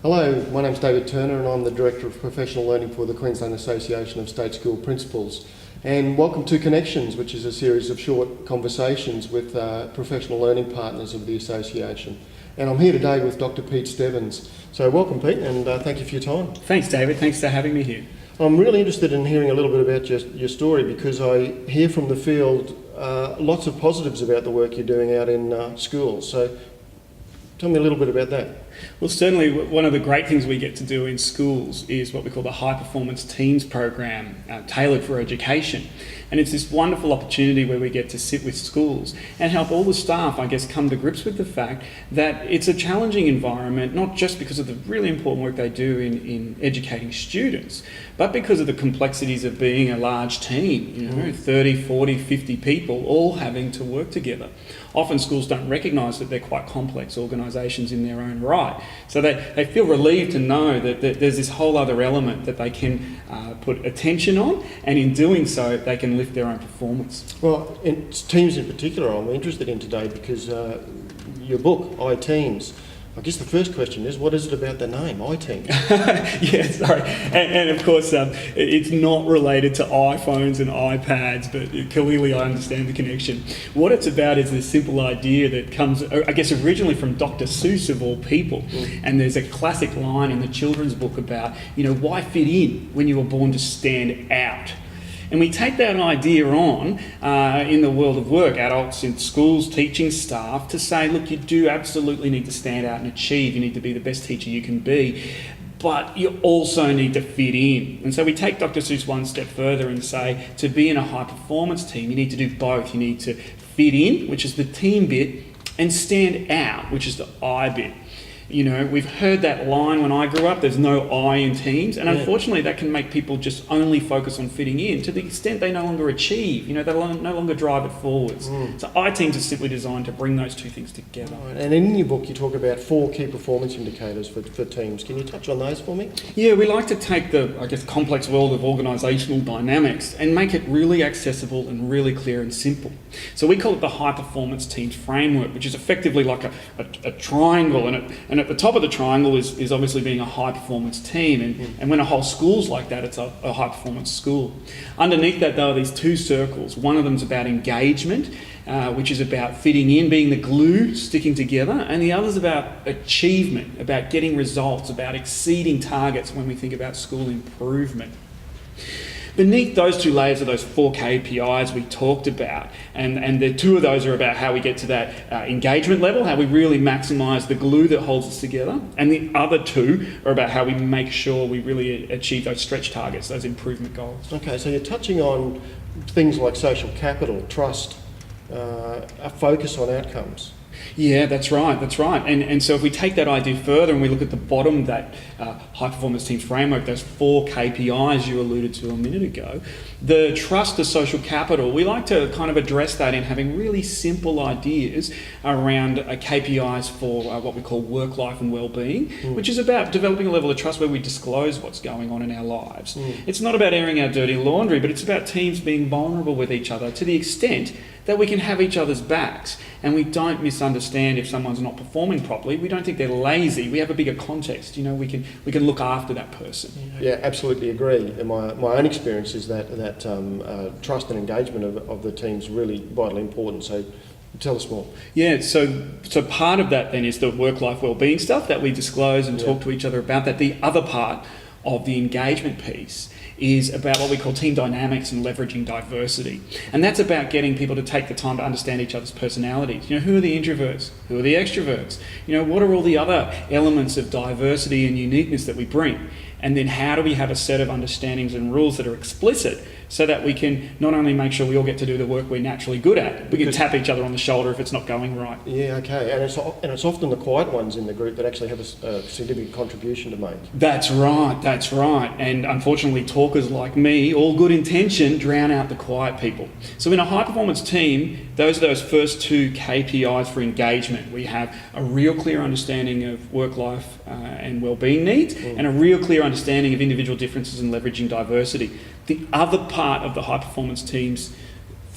Hello, my name's David Turner and I'm the Director of Professional Learning for the Queensland Association of State School Principals. And welcome to Connections, which is a series of short conversations with professional learning partners of the Association. And I'm here today with Dr Pete Stebbins. So welcome, Pete, and thank you for your time. Thanks, David. Thanks for having me here. I'm really interested in hearing a little bit about your story because I hear from the field lots of positives about the work you're doing out in schools. So tell me a little bit about that. Well, certainly one of the great things we get to do in schools is what we call the High Performance Teams program, tailored for education. And it's this wonderful opportunity where we get to sit with schools and help all the staff, I guess, come to grips with the fact that it's a challenging environment, not just because of the really important work they do in educating students, but because of the complexities of being a large team, 30, 40, 50 people all having to work together. Often schools don't recognise that they're quite complex organisations in their own right. So they feel relieved to know that there's this whole other element that they can put attention on, and in doing so they can lift their own performance. Well, teams in particular I'm interested in today because your book, iTeams, I guess the first question is, what is it about the name, iTeams? Yeah, sorry. And of course, it's not related to iPhones and iPads, but clearly I understand the connection. What it's about is this simple idea that comes, I guess, originally from Dr Seuss of all people. And there's a classic line in the children's book about, why fit in when you were born to stand out? And we take that idea on in the world of work, adults in schools, teaching staff, to say, look, you do absolutely need to stand out and achieve. You need to be the best teacher you can be, but you also need to fit in. And so we take Dr Seuss one step further and say, to be in a high performance team, you need to do both. You need to fit in, which is the team bit, and stand out, which is the I bit. We've heard that line when I grew up, there's no I in teams, and unfortunately that can make people just only focus on fitting in to the extent they no longer achieve, they no longer drive it forwards. So iTeams is simply designed to bring those two things together. Right. And in your book you talk about 4 key performance indicators for teams. Can you touch on those for me? Yeah, we like to take the, complex world of organisational dynamics and make it really accessible and really clear and simple. So we call it the High Performance Teams Framework, which is effectively like a triangle, and at the top of the triangle is obviously being a high performance team, and when a whole school's like that, it's a high performance school. Underneath that though are these 2 circles. One of them's about engagement, which is about fitting in, being the glue, sticking together, and the other's about achievement, about getting results, about exceeding targets when we think about school improvement. Beneath those 2 layers are those 4 KPIs we talked about, and the 2 of those are about how we get to that engagement level, how we really maximise the glue that holds us together, and the other 2 are about how we make sure we really achieve those stretch targets, those improvement goals. Okay, so you're touching on things like social capital, trust, a focus on outcomes. Yeah, that's right. And so if we take that idea further and we look at the bottom of that high performance teams framework, those 4 KPIs you alluded to a minute ago, the trust, the social capital, we like to kind of address that in having really simple ideas around KPIs for what we call work, life and wellbeing, which is about developing a level of trust where we disclose what's going on in our lives. It's not about airing our dirty laundry, but it's about teams being vulnerable with each other to the extent that we can have each other's backs, and we don't misunderstand if someone's not performing properly. We don't think they're lazy. We have a bigger context. We can look after that person. Yeah, absolutely agree. And my own experience is that trust and engagement of the team's really vitally important. So tell us more. Yeah, so part of that then is the work-life wellbeing stuff that we disclose and talk to each other about. That the other part of the engagement piece is about what we call team dynamics and leveraging diversity. And that's about getting people to take the time to understand each other's personalities. Who are the introverts? Who are the extroverts? What are all the other elements of diversity and uniqueness that we bring? And then how do we have a set of understandings and rules that are explicit so that we can not only make sure we all get to do the work we're naturally good at, we can tap each other on the shoulder if it's not going right. Yeah, okay. And it's often the quiet ones in the group that actually have a significant contribution to make. That's right. And unfortunately, talkers like me, all good intention, drown out the quiet people. So in a high performance team, those are those first 2 KPIs for engagement. We have a real clear understanding of work, life and wellbeing needs, and a real clear understanding of individual differences and leveraging diversity. The other part of the high performance teams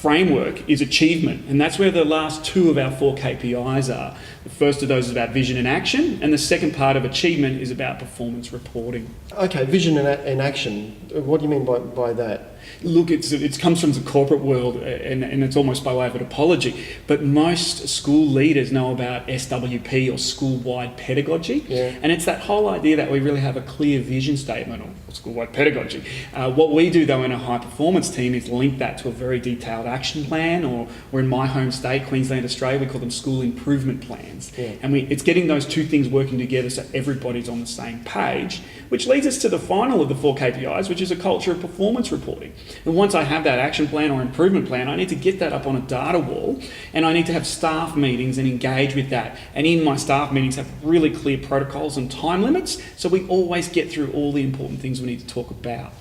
framework is achievement, and that's where the last two of our 4 KPIs are. The first of those is about vision and action, and the second part of achievement is about performance reporting. Okay, vision and action. What do you mean by that? Look, it comes from the corporate world, and it's almost by way of an apology, but most school leaders know about SWP, or school-wide pedagogy, and it's that whole idea that we really have a clear vision statement, or school-wide pedagogy. What we do, though, in a high-performance team is link that to a very detailed action plan, or in my home state, Queensland, Australia, we call them school improvement plans. And it's getting those two things working together so everybody's on the same page, which leads us to the final of the 4 KPIs, which is a culture of performance reporting. And once I have that action plan or improvement plan, I need to get that up on a data wall, and I need to have staff meetings and engage with that. And in my staff meetings, have really clear protocols and time limits, so we always get through all the important things we need to talk about.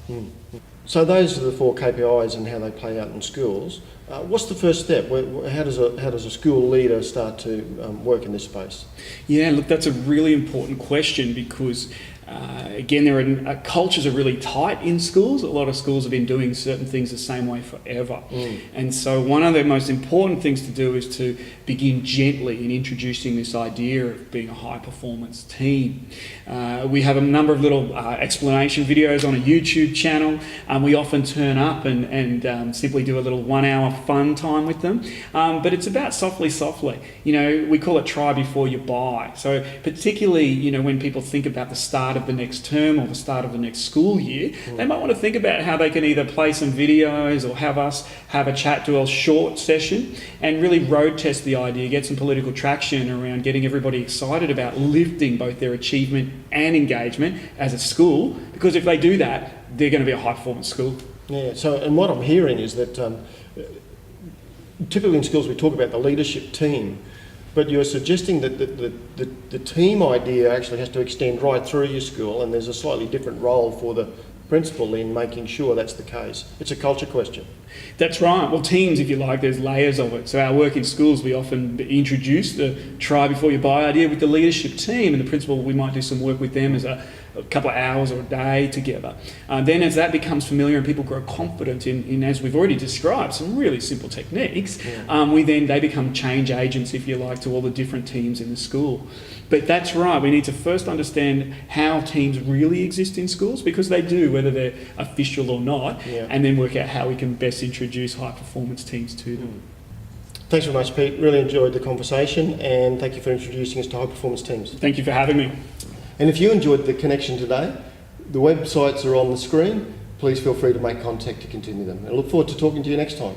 So those are the 4 KPIs and how they play out in schools. What's the first step? How does a school leader start to work in this space? Yeah, look, that's a really important question because again, cultures are really tight in schools. A lot of schools have been doing certain things the same way forever. And so one of the most important things to do is to begin gently in introducing this idea of being a high-performance team. We have a number of little explanation videos on a YouTube channel. We often turn up and simply do a little 1-hour fun time with them. But it's about softly. You know, we call it try before you buy. So particularly, you know, when people think about the start of the next term or the start of the next school year, they might want to think about how they can either play some videos or have us have a chat, do a short session, and really road test the idea, get some political traction around getting everybody excited about lifting both their achievement and engagement as a school, because if they do that, they're going to be a high performance school. Yeah, so, and what I'm hearing is that typically in schools we talk about the leadership team, but you're suggesting that the team idea actually has to extend right through your school, and there's a slightly different role for the principal in making sure that's the case. It's a culture question. That's right. Well, teams, if you like, there's layers of it. So our work in schools, we often introduce the try before you buy idea with the leadership team, and the principal, we might do some work with them as a couple of hours or a day together. Then as that becomes familiar and people grow confident in as we've already described, some really simple techniques, they become change agents, if you like, to all the different teams in the school. But that's right, we need to first understand how teams really exist in schools, because they do, whether they're official or not, and then work out how we can best introduce high performance teams to them. Thanks very much, Pete. Really enjoyed the conversation, and thank you for introducing us to high performance teams. Thank you for having me. And if you enjoyed the connection today, the websites are on the screen. Please feel free to make contact to continue them. I look forward to talking to you next time.